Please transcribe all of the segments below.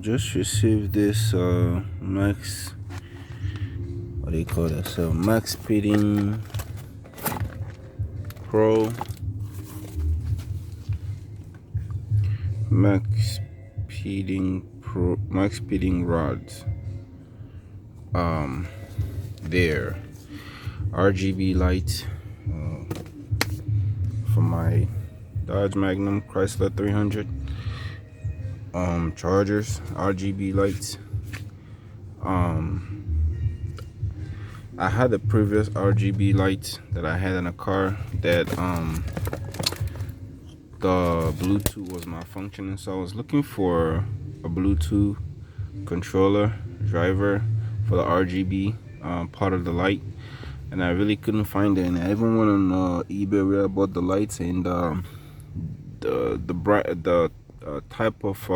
Just received this Max. What do you call that? So Max Speeding Pro, Max Speeding Rods. There, RGB lights for my Dodge Magnum Chrysler 300. Chargers, RGB lights. I had the previous RGB lights that I had in a car that the Bluetooth was malfunctioning, so I was looking for a Bluetooth controller driver for the RGB part of the light, and I really couldn't find it. And I even went on eBay where I bought the lights, and the type of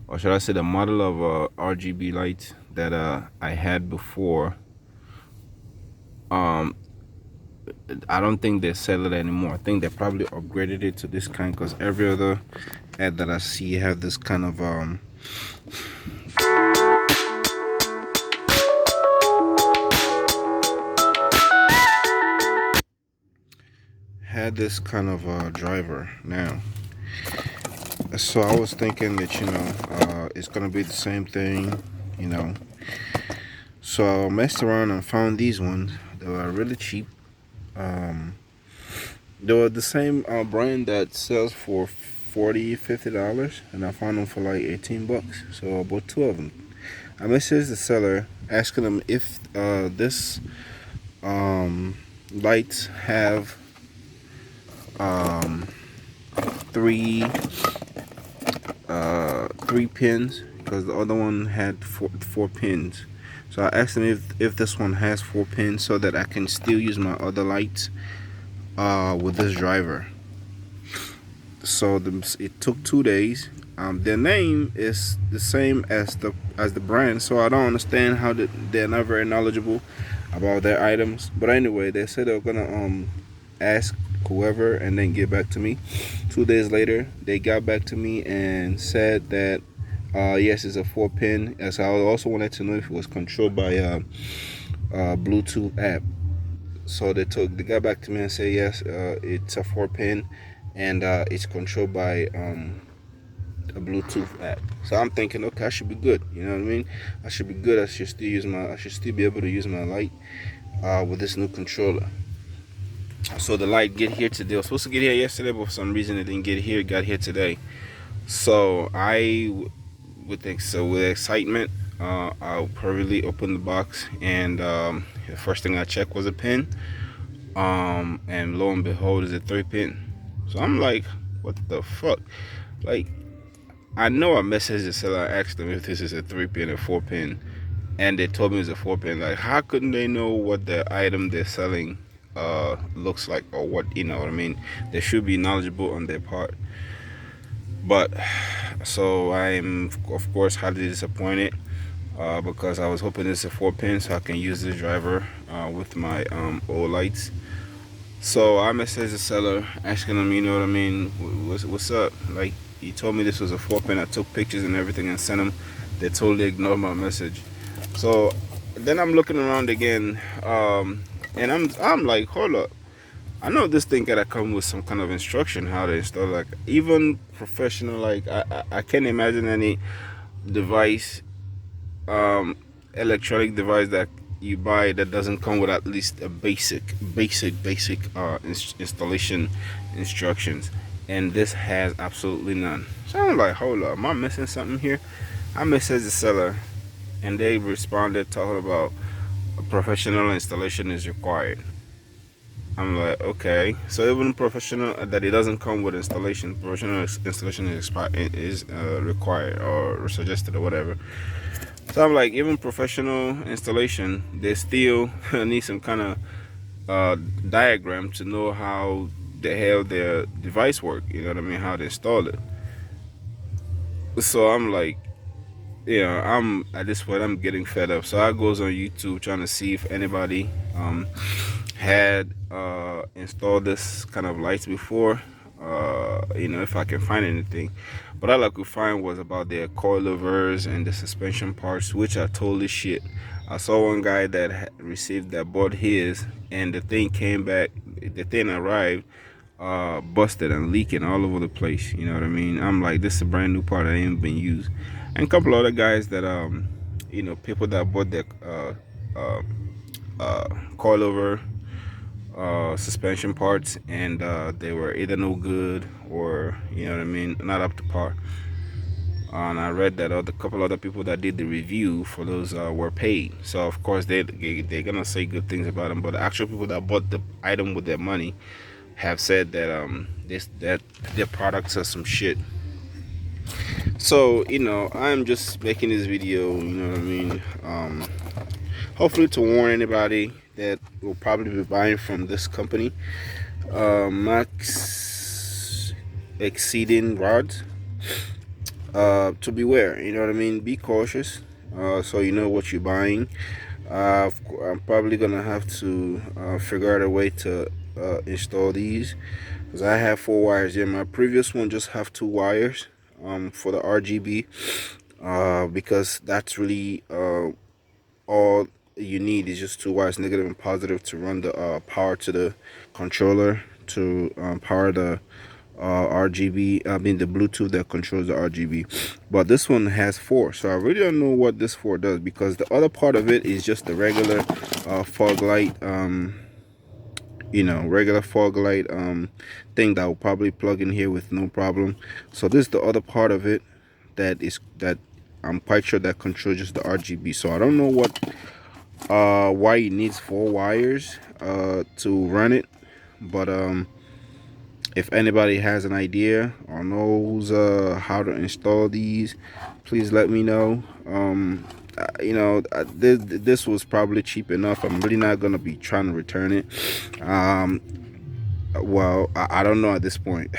or should I say the model of RGB lights that I had before, I don't think they sell it anymore. I think they probably upgraded it to this kind, because every other ad that I see have this kind of driver now. So I was thinking that it's gonna be the same thing. So I messed around and found these ones. They were really cheap. They were the same brand that sells for $40-50, and I found them for like $18. So I bought two of them. I messaged the seller asking them if this lights have three pins, because the other one had four pins. So I asked them if this one has 4 pins, so that I can still use my other lights with this driver. So it took 2 days. Their name is the same as the brand, so I don't understand how they're not very knowledgeable about their items. But anyway, they said they were gonna ask whoever and then get back to me. 2 days later, they got back to me and said that yes, it's a 4-pin. As I also wanted to know if it was controlled by a Bluetooth app. So they got back to me and said yes, it's a 4-pin, and it's controlled by a Bluetooth app. So I'm thinking, okay, I should be good. You know what I mean? I should be good. I should still be able to use my light with this new controller. So the light get here today. I was supposed to get here yesterday, but for some reason it didn't get here. It got here today. So with excitement, I'll probably open the box, and the first thing I checked was a pin, and lo and behold, it's a 3-pin. So I'm like, what the fuck? Like, I know I messaged the seller. I asked them if this is a 3-pin or 4-pin, and they told me it's a 4-pin. Like, how couldn't they know what the item they're selling looks like, or what, you know what I mean? They should be knowledgeable on their part. But so I'm of course highly disappointed, because I was hoping it's a 4-pin so I can use this driver with my old lights. So I messaged the seller asking them, you know what I mean, what's up? Like, he told me this was a 4-pin. I took pictures and everything and sent them. They totally ignored my message. So then I'm looking around again, and I'm like, hold up. I know this thing gotta come with some kind of instruction how to install. Like, even professional, like I can't imagine any device, electronic device that you buy that doesn't come with at least a basic installation instructions, and this has absolutely none. So I'm like, hold up, am I missing something here? I messaged the seller, and they responded talking about a professional installation is required. I'm like, okay, so even professional, that it doesn't come with installation, professional installation is required or suggested or whatever. So I'm like, even professional installation, they still need some kind of diagram to know how the hell their device work. You know what I mean? How they install it. So I'm like, yeah, I'm at this point I'm getting fed up. So I goes on YouTube trying to see if anybody had installed this kind of lights before, if I can find anything. But all I could find was about their coilovers and the suspension parts, which are totally shit. I saw one guy that received that bought his, and the thing came back. The thing arrived, busted and leaking all over the place. You know what I mean? I'm like, this is a brand new part that ain't been used. And a couple other guys that people that bought their uh, coilover suspension parts, and they were either no good or, you know what I mean, not up to par. And I read that other couple other people that did the review for those were paid, so of course they're gonna say good things about them. But the actual people that bought the item with their money have said that that their products are some shit. So I'm just making this video, you know what I mean, hopefully to warn anybody that will probably be buying from this company, Max Exceeding Rods. To beware, you know what I mean, be cautious, so you know what you're buying. I'm probably gonna have to figure out a way to install these, because I have 4 wires here. My previous one just have 2 wires for the RGB, because that's really all you need is just 2 wires, negative and positive, to run the power to the controller to power the RGB, I mean the Bluetooth that controls the RGB. But this one has 4, so I really don't know what this 4 does, because the other part of it is just the regular fog light, regular fog light thing that will probably plug in here with no problem. So this is the other part of it that I'm quite sure that controls just the RGB. So I don't know what why it needs 4 wires to run it, but if anybody has an idea or knows how to install these, please let me know. This was probably cheap enough. I'm really not gonna be trying to return it. Well, I don't know at this point.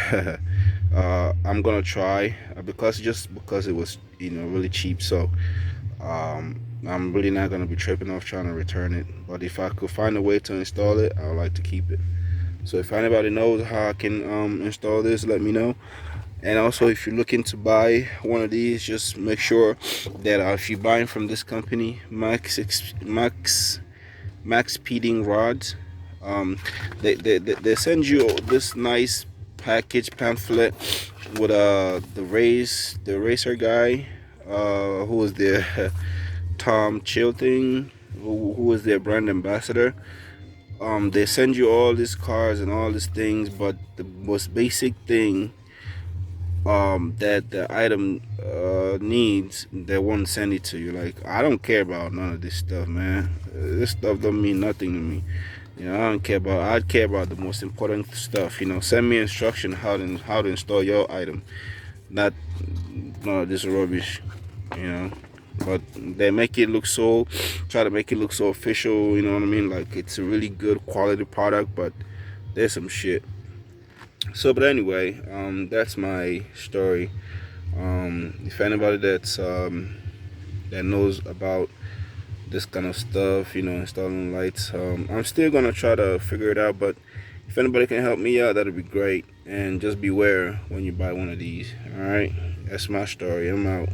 I'm gonna try, because it was really cheap. So I'm really not gonna be tripping off trying to return it. But if I could find a way to install it, I would like to keep it. So if anybody knows how I can install this, let me know. And also, if you're looking to buy one of these, just make sure that if you're buying from this company, MaXpeedingRODS, they send you this nice package pamphlet with the racer guy, who was their Tom Chilting, who was their brand ambassador. They send you all these cars and all these things, but the most basic thing that the item needs, they won't send it to you. Like, I don't care about none of this stuff, man. This stuff don't mean nothing to me. I don't care about. I care about the most important stuff. Send me instruction how to install your item, not none of this rubbish. But they try to make it look so official, you know what I mean, like it's a really good quality product, but there's some shit. So, but anyway, that's my story. If anybody that knows about this kind of stuff, installing lights, I'm still gonna try to figure it out, but if anybody can help me out, that'd be great. And just beware when you buy one of these. All right, that's my story. I'm out.